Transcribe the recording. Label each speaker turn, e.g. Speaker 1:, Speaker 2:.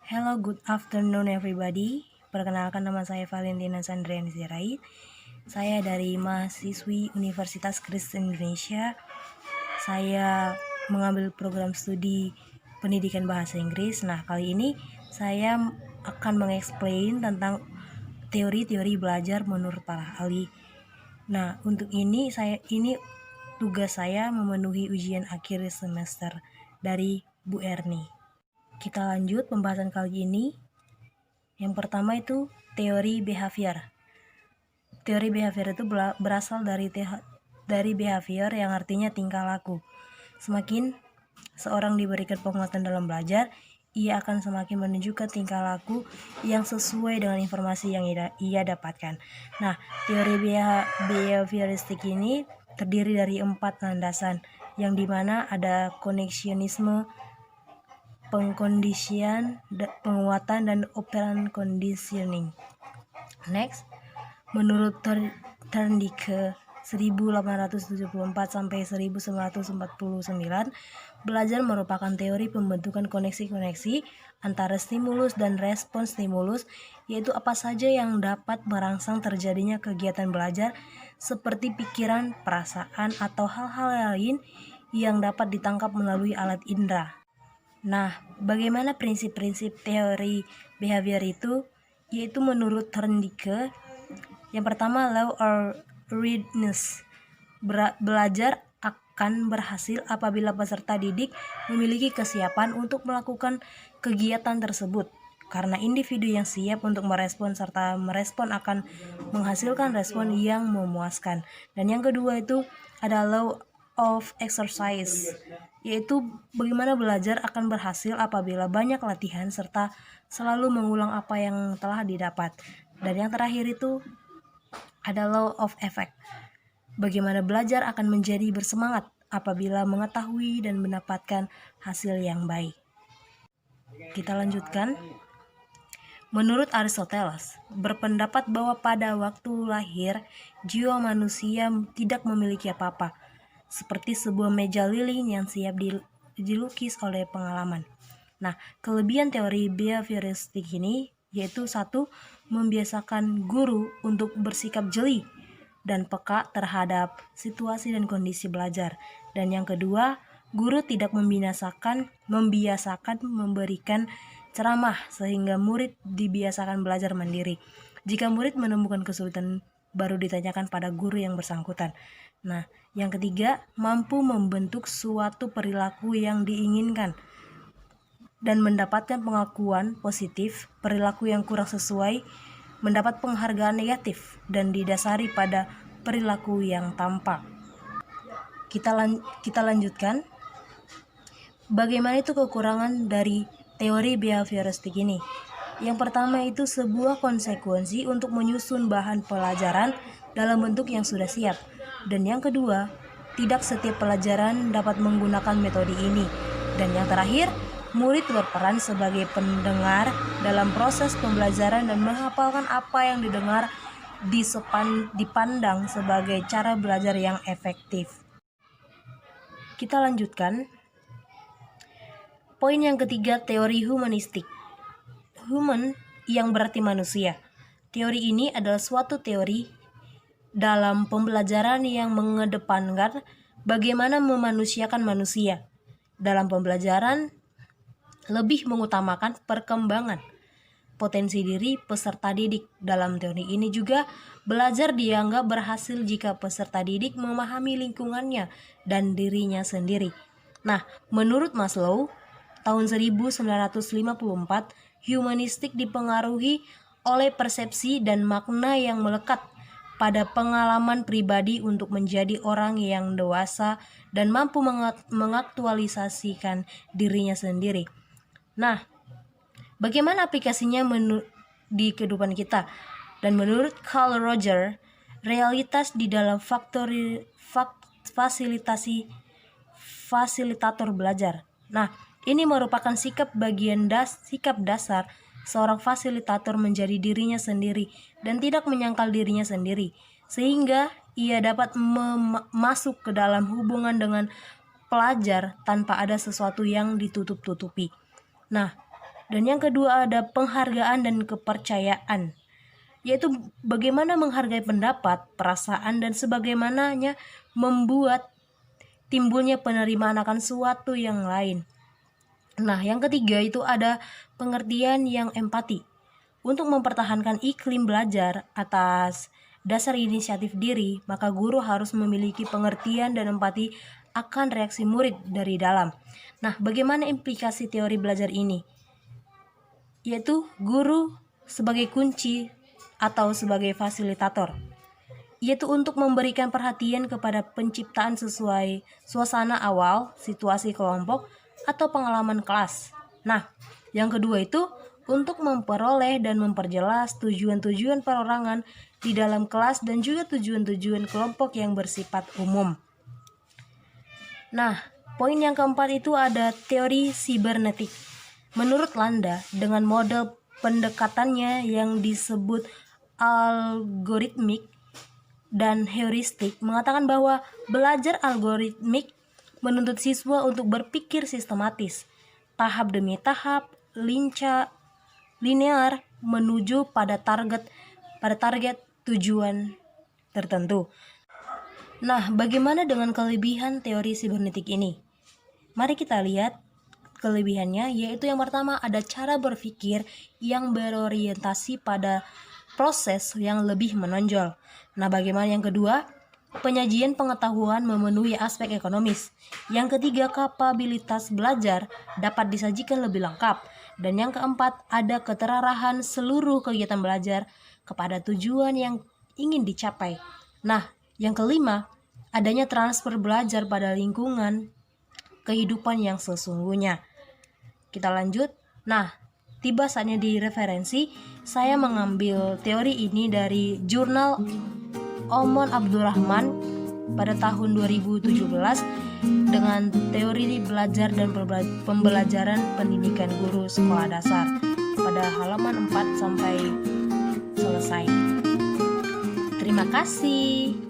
Speaker 1: Hello, good afternoon everybody. Perkenalkan, nama saya Valentina Sandriani Sirait. Saya dari mahasiswi Universitas Kristen Indonesia. Saya mengambil program studi pendidikan bahasa Inggris. Nah, kali ini saya akan mengeksplain tentang teori-teori belajar menurut para ahli. Nah, untuk ini tugas saya memenuhi ujian akhir semester dari Bu Erni. Kita lanjut pembahasan kali ini. Yang pertama itu teori behavior. Teori behavior itu berasal dari behavior yang artinya tingkah laku. Semakin seorang diberikan penguatan dalam belajar, ia akan semakin menunjukkan tingkah laku yang sesuai dengan informasi yang ia dapatkan. Nah, teori behavioristik ini terdiri dari 4 landasan, yang dimana ada koneksionisme, pengkondisian, penguatan, dan operant conditioning. Next, menurut Thorndike 1874 sampai 1949, belajar merupakan teori pembentukan koneksi-koneksi antara stimulus dan respons stimulus, yaitu apa saja yang dapat merangsang terjadinya kegiatan belajar seperti pikiran, perasaan, atau hal-hal lain yang dapat ditangkap melalui alat indera. Nah, bagaimana prinsip-prinsip teori behavior itu? Yaitu menurut Thorndike, yang pertama, law or readiness. Belajar akan berhasil apabila peserta didik memiliki kesiapan untuk melakukan kegiatan tersebut. Karena individu yang siap untuk merespon serta merespon akan menghasilkan respon yang memuaskan. Dan yang kedua itu ada law of exercise, yaitu bagaimana belajar akan berhasil apabila banyak latihan serta selalu mengulang apa yang telah didapat. Dan yang terakhir itu ada law of effect, bagaimana belajar akan menjadi bersemangat apabila mengetahui dan mendapatkan hasil yang baik. Kita lanjutkan. Menurut Aristoteles, berpendapat bahwa pada waktu lahir, jiwa manusia tidak memiliki apa-apa, seperti sebuah meja lilin yang siap dilukis oleh pengalaman. Nah, kelebihan teori behavioristik ini yaitu 1. Membiasakan guru untuk bersikap jeli dan peka terhadap situasi dan kondisi belajar. Dan yang kedua, guru tidak membiasakan memberikan ceramah sehingga murid dibiasakan belajar mandiri. Jika murid menemukan kesulitan, baru ditanyakan pada guru yang bersangkutan. Nah, yang ketiga, mampu membentuk suatu perilaku yang diinginkan dan mendapatkan pengakuan positif. Perilaku yang kurang sesuai mendapat penghargaan negatif dan didasari pada perilaku yang tampak. Kita lanjutkan. Bagaimana itu kekurangan dari teori behavioristik ini? Yang pertama itu sebuah konsekuensi untuk menyusun bahan pelajaran dalam bentuk yang sudah siap. Dan yang kedua, tidak setiap pelajaran dapat menggunakan metode ini. Dan yang terakhir, murid berperan sebagai pendengar dalam proses pembelajaran dan menghafalkan apa yang didengar dipandang sebagai cara belajar yang efektif. Kita lanjutkan. Poin yang ketiga, teori humanistik. Human yang berarti manusia. Teori ini adalah suatu teori dalam pembelajaran yang mengedepankan bagaimana memanusiakan manusia. Dalam pembelajaran lebih mengutamakan perkembangan potensi diri peserta didik. Dalam teori ini juga belajar dianggap berhasil jika peserta didik memahami lingkungannya dan dirinya sendiri. Nah, menurut Maslow, tahun 1954, humanistik dipengaruhi oleh persepsi dan makna yang melekat pada pengalaman pribadi untuk menjadi orang yang dewasa dan mampu mengaktualisasikan dirinya sendiri. Nah, bagaimana aplikasinya di kehidupan kita? Dan menurut Carl Rogers, realitas di dalam fasilitator belajar. Nah, ini merupakan sikap dasar seorang fasilitator menjadi dirinya sendiri dan tidak menyangkal dirinya sendiri, sehingga ia dapat masuk ke dalam hubungan dengan pelajar tanpa ada sesuatu yang ditutup-tutupi. Nah, Dan yang kedua ada penghargaan dan kepercayaan, yaitu bagaimana menghargai pendapat, perasaan, dan sebagaimananya membuat timbulnya penerimaan akan suatu yang lain. Nah, yang ketiga itu ada pengertian yang empati. Untuk mempertahankan iklim belajar atas dasar inisiatif diri, maka guru harus memiliki pengertian dan empati akan reaksi murid dari dalam. Nah, bagaimana implikasi teori belajar ini? Yaitu guru sebagai kunci atau sebagai fasilitator, yaitu untuk memberikan perhatian kepada penciptaan sesuai suasana awal, situasi kelompok, atau pengalaman kelas. Nah, yang kedua itu untuk memperoleh dan memperjelas tujuan-tujuan perorangan di dalam kelas dan juga tujuan-tujuan kelompok yang bersifat umum. Nah, poin yang keempat itu ada teori sibernetik. Menurut Landa, dengan model pendekatannya yang disebut algoritmik dan heuristik, mengatakan bahwa belajar algoritmik menuntut siswa untuk berpikir sistematis, tahap demi tahap, linear menuju pada target tujuan tertentu. Nah, bagaimana dengan kelebihan teori sibernetik ini? Mari kita lihat kelebihannya, yaitu yang pertama ada cara berpikir yang berorientasi pada proses yang lebih menonjol. Nah, bagaimana yang kedua? Penyajian pengetahuan memenuhi aspek ekonomis. Yang ketiga, kapabilitas belajar dapat disajikan lebih lengkap. Dan yang keempat, ada keterarahan seluruh kegiatan belajar kepada tujuan yang ingin dicapai. Nah, yang kelima, adanya transfer belajar pada lingkungan kehidupan yang sesungguhnya. Kita lanjut. Nah, tiba saatnya di referensi. Saya mengambil teori ini dari jurnal Omon Abdurrahman pada tahun 2017 dengan teori belajar dan pembelajaran pendidikan guru sekolah dasar pada halaman 4 sampai selesai. Terima kasih.